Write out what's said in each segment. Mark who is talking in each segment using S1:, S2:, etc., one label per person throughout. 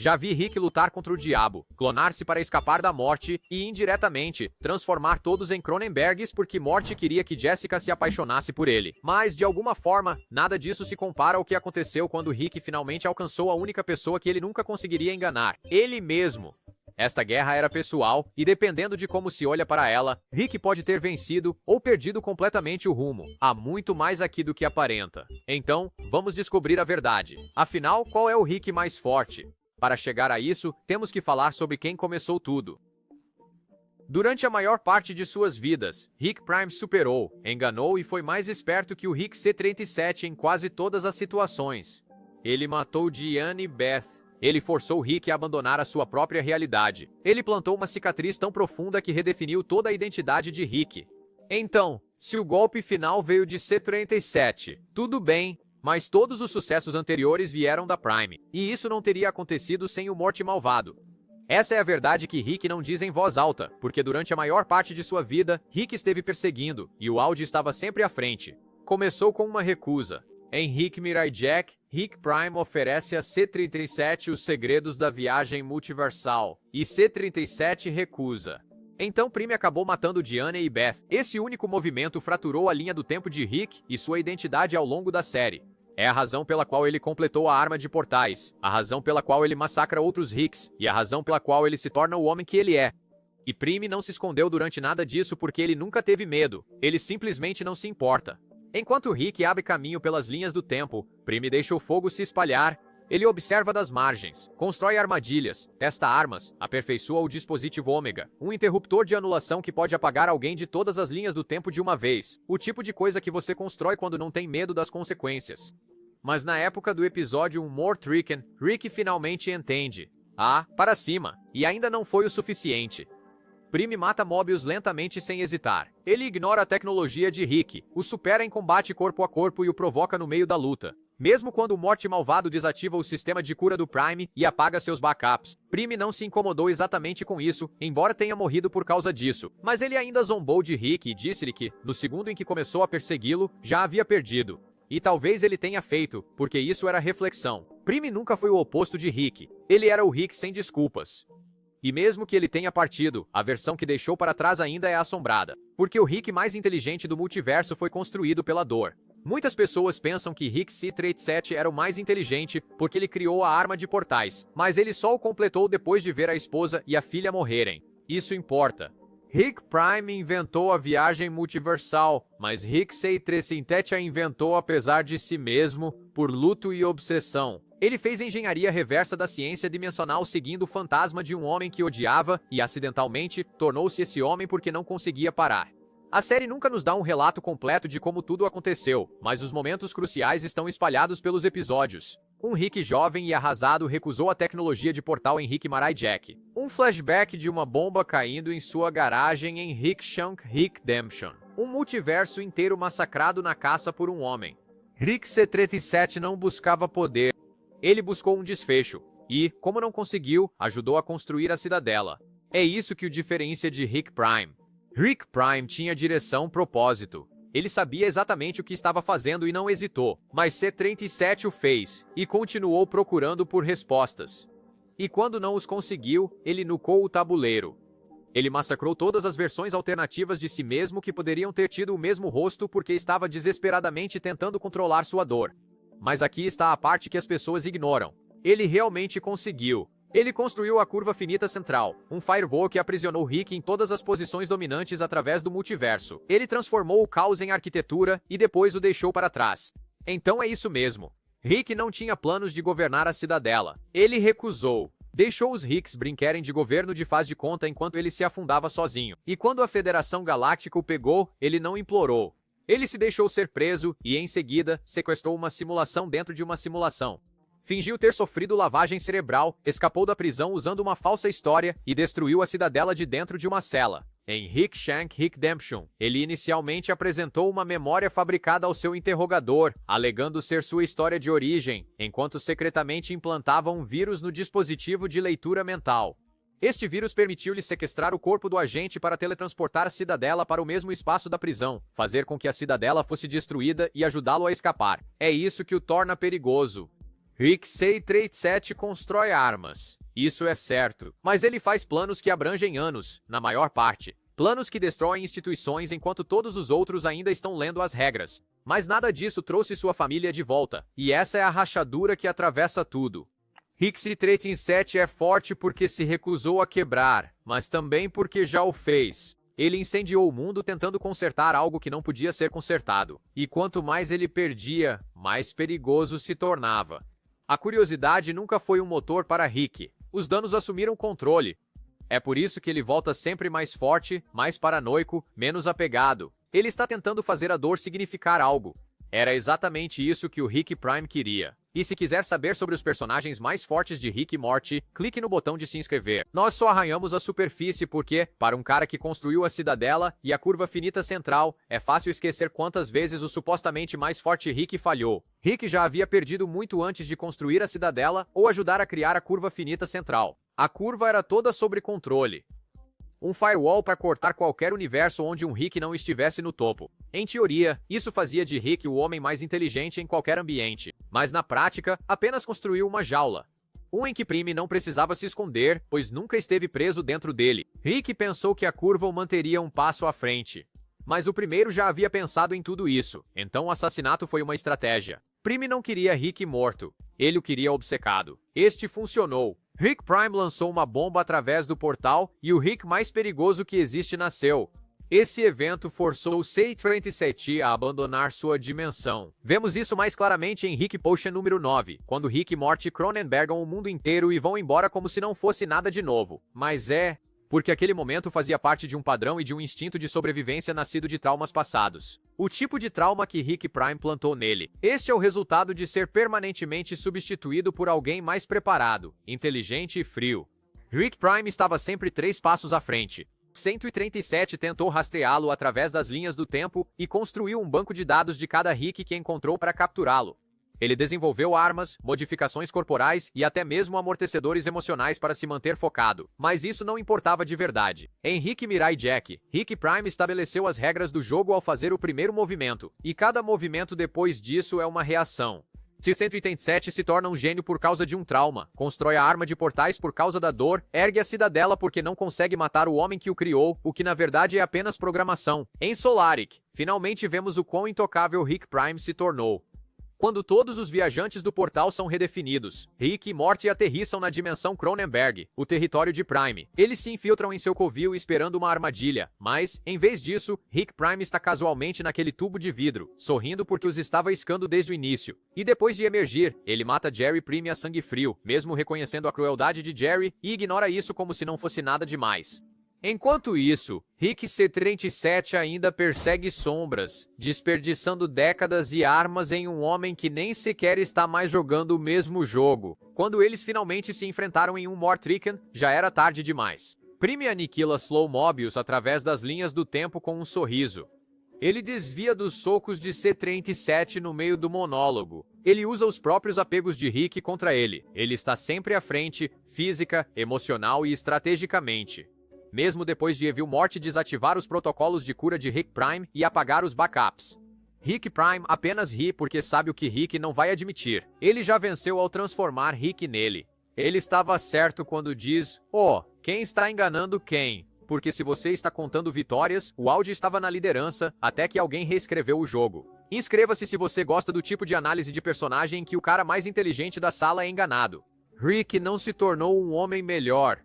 S1: Já vi Rick lutar contra o diabo, clonar-se para escapar da morte e, indiretamente, transformar todos em Cronenbergs porque Morty queria que Jessica se apaixonasse por ele. Mas, de alguma forma, nada disso se compara ao que aconteceu quando Rick finalmente alcançou a única pessoa que ele nunca conseguiria enganar: ele mesmo. Esta guerra era pessoal, e dependendo de como se olha para ela, Rick pode ter vencido ou perdido completamente o rumo. Há muito mais aqui do que aparenta. Então, vamos descobrir a verdade. Afinal, qual é o Rick mais forte? Para chegar a isso, temos que falar sobre quem começou tudo. Durante a maior parte de suas vidas, Rick Prime superou, enganou e foi mais esperto que o Rick C-37 em quase todas as situações. Ele matou Diane e Beth. Ele forçou Rick a abandonar a sua própria realidade. Ele plantou uma cicatriz tão profunda que redefiniu toda a identidade de Rick. Então, se o golpe final veio de C-37, tudo bem, mas todos os sucessos anteriores vieram da Prime. E isso não teria acontecido sem o Morty malvado. Essa é a verdade que Rick não diz em voz alta, porque durante a maior parte de sua vida, Rick esteve perseguindo, e o áudio estava sempre à frente. Começou com uma recusa. Em Rick Mirai Jack, Rick Prime oferece a C-37 os segredos da viagem multiversal, e C-37 recusa. Então Prime acabou matando Diane e Beth. Esse único movimento fraturou a linha do tempo de Rick e sua identidade ao longo da série. É a razão pela qual ele completou a arma de portais, a razão pela qual ele massacra outros Ricks, e a razão pela qual ele se torna o homem que ele é. E Prime não se escondeu durante nada disso porque ele nunca teve medo, ele simplesmente não se importa. Enquanto Rick abre caminho pelas linhas do tempo, Prime deixa o fogo se espalhar, ele observa das margens, constrói armadilhas, testa armas, aperfeiçoa o dispositivo Ômega, um interruptor de anulação que pode apagar alguém de todas as linhas do tempo de uma vez, o tipo de coisa que você constrói quando não tem medo das consequências. Mas na época do episódio More Tricken, Rick finalmente entende. Para cima, e ainda não foi o suficiente. Prime mata Mobius lentamente sem hesitar. Ele ignora a tecnologia de Rick, o supera em combate corpo a corpo e o provoca no meio da luta. Mesmo quando o Morty malvado desativa o sistema de cura do Prime e apaga seus backups, Prime não se incomodou exatamente com isso, embora tenha morrido por causa disso. Mas ele ainda zombou de Rick e disse-lhe que, no segundo em que começou a persegui-lo, já havia perdido. E talvez ele tenha feito, porque isso era reflexão. Prime nunca foi o oposto de Rick. Ele era o Rick sem desculpas. E mesmo que ele tenha partido, a versão que deixou para trás ainda é assombrada. Porque o Rick mais inteligente do multiverso foi construído pela dor. Muitas pessoas pensam que Rick C-37 era o mais inteligente porque ele criou a arma de portais, mas ele só o completou depois de ver a esposa e a filha morrerem. Isso importa. Rick Prime inventou a viagem multiversal, mas Rick C-37 a inventou apesar de si mesmo, por luto e obsessão. Ele fez engenharia reversa da ciência dimensional seguindo o fantasma de um homem que odiava e, acidentalmente, tornou-se esse homem porque não conseguia parar. A série nunca nos dá um relato completo de como tudo aconteceu, mas os momentos cruciais estão espalhados pelos episódios. Um Rick jovem e arrasado recusou a tecnologia de portal em Rick Mirai Jack. Um flashback de uma bomba caindo em sua garagem em Rick Shank Redemption. Um multiverso inteiro massacrado na caça por um homem. Rick C-37 não buscava poder. Ele buscou um desfecho, e, como não conseguiu, ajudou a construir a cidadela. É isso que o diferencia de Rick Prime. Rick Prime tinha direção, propósito. Ele sabia exatamente o que estava fazendo e não hesitou, mas C-37 o fez, e continuou procurando por respostas. E quando não os conseguiu, ele nucou o tabuleiro. Ele massacrou todas as versões alternativas de si mesmo que poderiam ter tido o mesmo rosto porque estava desesperadamente tentando controlar sua dor. Mas aqui está a parte que as pessoas ignoram. Ele realmente conseguiu. Ele construiu a curva finita central, um firewall que aprisionou Rick em todas as posições dominantes através do multiverso. Ele transformou o caos em arquitetura e depois o deixou para trás. Então é isso mesmo. Rick não tinha planos de governar a cidadela. Ele recusou. Deixou os Ricks brincarem de governo de faz de conta enquanto ele se afundava sozinho. E quando a Federação Galáctica o pegou, ele não implorou. Ele se deixou ser preso e, em seguida, sequestrou uma simulação dentro de uma simulação. Fingiu ter sofrido lavagem cerebral, escapou da prisão usando uma falsa história e destruiu a cidadela de dentro de uma cela. Em Rick Shank Redemption, ele inicialmente apresentou uma memória fabricada ao seu interrogador, alegando ser sua história de origem, enquanto secretamente implantava um vírus no dispositivo de leitura mental. Este vírus permitiu-lhe sequestrar o corpo do agente para teletransportar a cidadela para o mesmo espaço da prisão, fazer com que a cidadela fosse destruída e ajudá-lo a escapar. É isso que o torna perigoso. Rick C-37 constrói armas. Isso é certo. Mas ele faz planos que abrangem anos, na maior parte. Planos que destroem instituições enquanto todos os outros ainda estão lendo as regras. Mas nada disso trouxe sua família de volta. E essa é a rachadura que atravessa tudo. Rick C-37 é forte porque se recusou a quebrar, mas também porque já o fez. Ele incendiou o mundo tentando consertar algo que não podia ser consertado. E quanto mais ele perdia, mais perigoso se tornava. A curiosidade nunca foi um motor para Rick. Os danos assumiram controle. É por isso que ele volta sempre mais forte, mais paranoico, menos apegado. Ele está tentando fazer a dor significar algo. Era exatamente isso que o Rick Prime queria. E se quiser saber sobre os personagens mais fortes de Rick e Morty, clique no botão de se inscrever. Nós só arranhamos a superfície porque, para um cara que construiu a cidadela e a curva finita central, é fácil esquecer quantas vezes o supostamente mais forte Rick falhou. Rick já havia perdido muito antes de construir a cidadela ou ajudar a criar a curva finita central. A curva era toda sobre controle. Um firewall para cortar qualquer universo onde um Rick não estivesse no topo. Em teoria, isso fazia de Rick o homem mais inteligente em qualquer ambiente, mas na prática, apenas construiu uma jaula. Um em que Prime não precisava se esconder, pois nunca esteve preso dentro dele. Rick pensou que a curva o manteria um passo à frente. Mas o primeiro já havia pensado em tudo isso, então o assassinato foi uma estratégia. Prime não queria Rick morto, ele o queria obcecado. Este funcionou. Rick Prime lançou uma bomba através do portal e o Rick mais perigoso que existe nasceu. Esse evento forçou o C-37 a abandonar sua dimensão. Vemos isso mais claramente em Rick Potion número 9, quando Rick e Morty Cronenbergam o mundo inteiro e vão embora como se não fosse nada de novo. Mas porque aquele momento fazia parte de um padrão e de um instinto de sobrevivência nascido de traumas passados. O tipo de trauma que Rick Prime plantou nele. Este é o resultado de ser permanentemente substituído por alguém mais preparado, inteligente e frio. Rick Prime estava sempre 3 passos à frente. 137 tentou rastreá-lo através das linhas do tempo e construiu um banco de dados de cada Rick que encontrou para capturá-lo. Ele desenvolveu armas, modificações corporais e até mesmo amortecedores emocionais para se manter focado. Mas isso não importava de verdade. Em Rick Mirai Jack, Rick Prime estabeleceu as regras do jogo ao fazer o primeiro movimento, e cada movimento depois disso é uma reação. C-137 se torna um gênio por causa de um trauma, constrói a arma de portais por causa da dor, ergue a cidadela porque não consegue matar o homem que o criou, o que na verdade é apenas programação. Em Solaric, finalmente vemos o quão intocável Rick Prime se tornou. Quando todos os viajantes do portal são redefinidos, Rick e Morty aterrissam na dimensão Cronenberg, o território de Prime. Eles se infiltram em seu covil esperando uma armadilha, mas, em vez disso, Rick Prime está casualmente naquele tubo de vidro, sorrindo porque os estava iscando desde o início. E depois de emergir, ele mata Jerry Prime a sangue frio, mesmo reconhecendo a crueldade de Jerry, e ignora isso como se não fosse nada demais. Enquanto isso, Rick C-37 ainda persegue sombras, desperdiçando décadas e armas em um homem que nem sequer está mais jogando o mesmo jogo. Quando eles finalmente se enfrentaram em um Mortriken, já era tarde demais. Prime aniquila Slow Mobius através das linhas do tempo com um sorriso. Ele desvia dos socos de C-37 no meio do monólogo. Ele usa os próprios apegos de Rick contra ele. Ele está sempre à frente, física, emocional e estrategicamente. Mesmo depois de Evil Morty desativar os protocolos de cura de Rick Prime e apagar os backups. Rick Prime apenas ri porque sabe o que Rick não vai admitir. Ele já venceu ao transformar Rick nele. Ele estava certo quando diz, quem está enganando quem? Porque se você está contando vitórias, o Audi estava na liderança até que alguém reescreveu o jogo. Inscreva-se se você gosta do tipo de análise de personagem em que o cara mais inteligente da sala é enganado. Rick não se tornou um homem melhor.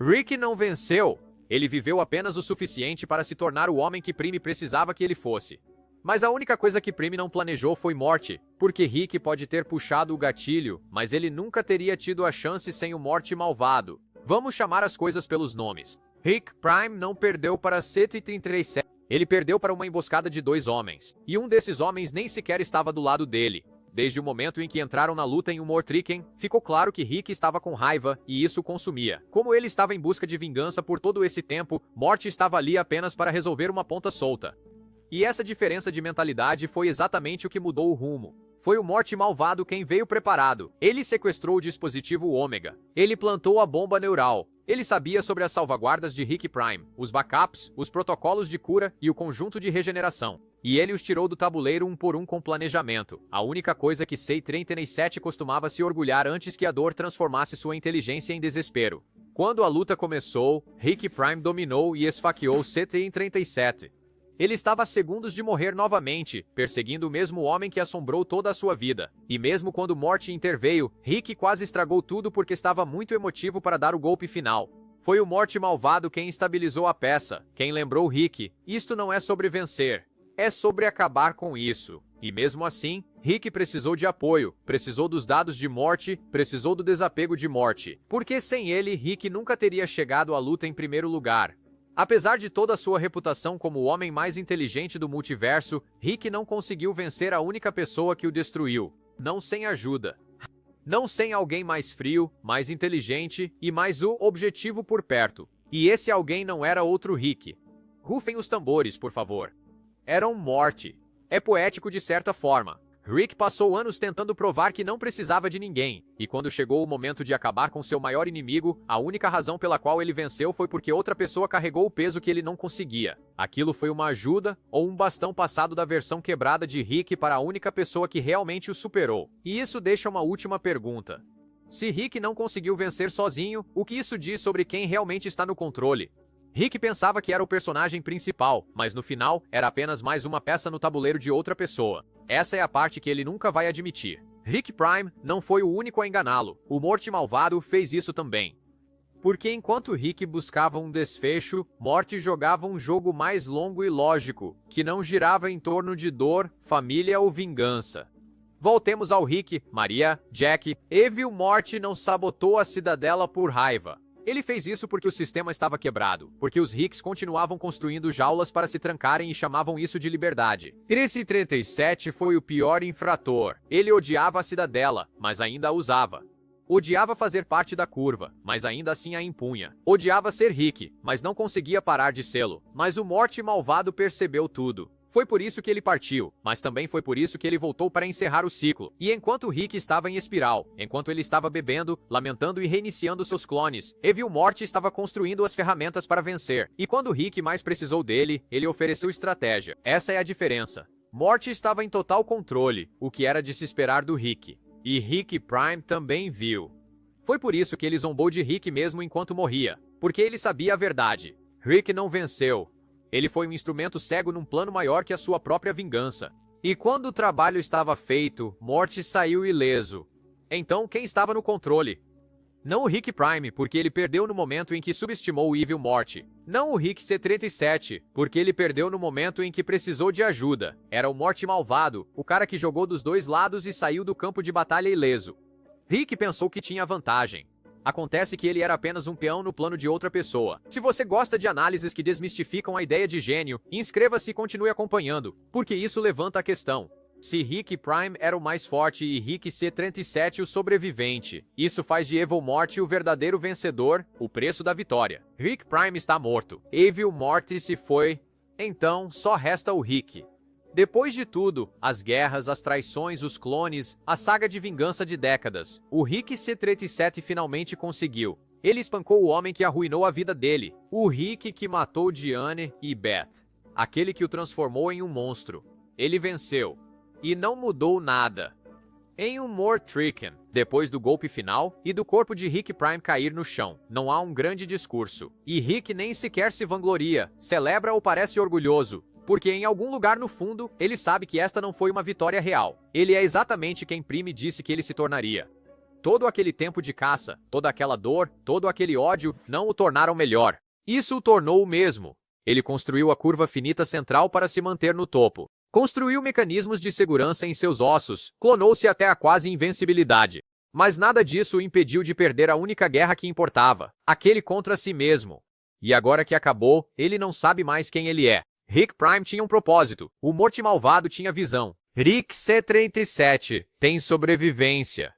S1: Rick não venceu. Ele viveu apenas o suficiente para se tornar o homem que Prime precisava que ele fosse. Mas a única coisa que Prime não planejou foi morte, porque Rick pode ter puxado o gatilho, mas ele nunca teria tido a chance sem o Morty malvado. Vamos chamar as coisas pelos nomes. Rick Prime não perdeu para C-37. Ele perdeu para uma emboscada de 2 homens, e um desses homens nem sequer estava do lado dele. Desde o momento em que entraram na luta em um Mortriken, ficou claro que Rick estava com raiva e isso o consumia. Como ele estava em busca de vingança por todo esse tempo, Morty estava ali apenas para resolver uma ponta solta. E essa diferença de mentalidade foi exatamente o que mudou o rumo. Foi o Morty malvado quem veio preparado. Ele sequestrou o dispositivo Ômega. Ele plantou a bomba neural. Ele sabia sobre as salvaguardas de Rick Prime, os backups, os protocolos de cura e o conjunto de regeneração. e ele os tirou do tabuleiro um por um com planejamento. A única coisa que C-37 costumava se orgulhar antes que a dor transformasse sua inteligência em desespero. Quando a luta começou, Rick Prime dominou e esfaqueou C-37. Ele estava a segundos de morrer novamente, perseguindo o mesmo homem que assombrou toda a sua vida. E mesmo quando Morty interveio, Rick quase estragou tudo porque estava muito emotivo para dar o golpe final. Foi o Morty malvado quem estabilizou a peça, quem lembrou Rick: isto não é sobre vencer, é sobre acabar com isso. E mesmo assim, Rick precisou de apoio, precisou dos dados de Morty, precisou do desapego de Morty. Porque sem ele, Rick nunca teria chegado à luta em primeiro lugar. Apesar de toda a sua reputação como o homem mais inteligente do multiverso, Rick não conseguiu vencer a única pessoa que o destruiu. Não sem ajuda. Não sem alguém mais frio, mais inteligente e mais o objetivo por perto. E esse alguém não era outro Rick. Rufem os tambores, por favor. Era um Morty. É poético de certa forma. Rick passou anos tentando provar que não precisava de ninguém, e quando chegou o momento de acabar com seu maior inimigo, a única razão pela qual ele venceu foi porque outra pessoa carregou o peso que ele não conseguia. Aquilo foi uma ajuda ou um bastão passado da versão quebrada de Rick para a única pessoa que realmente o superou. E isso deixa uma última pergunta. Se Rick não conseguiu vencer sozinho, o que isso diz sobre quem realmente está no controle? Rick pensava que era o personagem principal, mas no final, era apenas mais uma peça no tabuleiro de outra pessoa. Essa é a parte que ele nunca vai admitir. Rick Prime não foi o único a enganá-lo. O Morty malvado fez isso também. Porque enquanto Rick buscava um desfecho, Morty jogava um jogo mais longo e lógico, que não girava em torno de dor, família ou vingança. Voltemos ao Rick, Maria, Jack. Evil Morty não sabotou a cidadela por raiva. Ele fez isso porque o sistema estava quebrado, porque os Ricks continuavam construindo jaulas para se trancarem e chamavam isso de liberdade. C-37 foi o pior infrator. Ele odiava a cidadela, mas ainda a usava. Odiava fazer parte da curva, mas ainda assim a impunha. Odiava ser Rick, mas não conseguia parar de sê-lo. Mas o Morty malvado percebeu tudo. Foi por isso que ele partiu, mas também foi por isso que ele voltou para encerrar o ciclo. E enquanto Rick estava em espiral, enquanto ele estava bebendo, lamentando e reiniciando seus clones, Evil Morty estava construindo as ferramentas para vencer. E quando Rick mais precisou dele, ele ofereceu estratégia. Essa é a diferença. Morty estava em total controle, o que era de se esperar do Rick. E Rick Prime também viu. Foi por isso que ele zombou de Rick mesmo enquanto morria, porque ele sabia a verdade. Rick não venceu. Ele foi um instrumento cego num plano maior que a sua própria vingança. E quando o trabalho estava feito, Morty saiu ileso. Então, quem estava no controle? Não o Rick Prime, porque ele perdeu no momento em que subestimou o Evil Morty. Não o Rick C-37, porque ele perdeu no momento em que precisou de ajuda. Era o Morty malvado, o cara que jogou dos dois lados e saiu do campo de batalha ileso. Rick pensou que tinha vantagem. Acontece que ele era apenas um peão no plano de outra pessoa. Se você gosta de análises que desmistificam a ideia de gênio, inscreva-se e continue acompanhando, porque isso levanta a questão. Se Rick Prime era o mais forte e Rick C-37 o sobrevivente, isso faz de Evil Morty o verdadeiro vencedor, o preço da vitória. Rick Prime está morto. Evil Morty se foi. Então, só resta o Rick. Depois de tudo, as guerras, as traições, os clones, a saga de vingança de décadas, o Rick C-37 finalmente conseguiu. Ele espancou o homem que arruinou a vida dele, o Rick que matou Diane e Beth, aquele que o transformou em um monstro. Ele venceu. E não mudou nada. Em um More Tricken, depois do golpe final e do corpo de Rick Prime cair no chão, não há um grande discurso. E Rick nem sequer se vangloria, celebra ou parece orgulhoso. Porque em algum lugar no fundo, ele sabe que esta não foi uma vitória real. Ele é exatamente quem Prime disse que ele se tornaria. Todo aquele tempo de caça, toda aquela dor, todo aquele ódio não o tornaram melhor. Isso o tornou o mesmo. Ele construiu a curva finita central para se manter no topo. Construiu mecanismos de segurança em seus ossos, clonou-se até a quase invencibilidade. Mas nada disso o impediu de perder a única guerra que importava, aquele contra si mesmo. E agora que acabou, ele não sabe mais quem ele é. Rick Prime tinha um propósito, o Morty malvado tinha visão. Rick C-37 tem sobrevivência.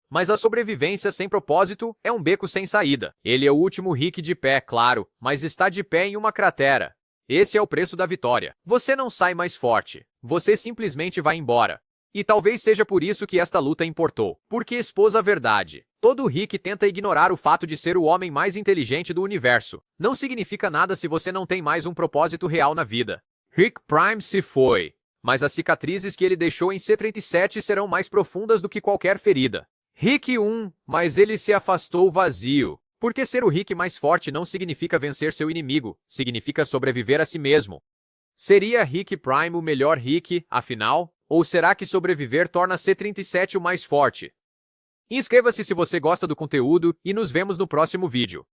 S1: Mas a sobrevivência sem propósito é um beco sem saída. Ele é o último Rick de pé, claro, mas está de pé em uma cratera. Esse é o preço da vitória. Você não sai mais forte. Você simplesmente vai embora. E talvez seja por isso que esta luta importou. Porque expôs a verdade. Todo Rick tenta ignorar o fato de ser o homem mais inteligente do universo. Não significa nada se você não tem mais um propósito real na vida. Rick Prime se foi, mas as cicatrizes que ele deixou em C-37 serão mais profundas do que qualquer ferida. Rick 1, mas ele se afastou vazio. Porque ser o Rick mais forte não significa vencer seu inimigo, significa sobreviver a si mesmo. Seria Rick Prime o melhor Rick, afinal? Ou será que sobreviver torna C-37 o mais forte? Inscreva-se se você gosta do conteúdo e nos vemos no próximo vídeo.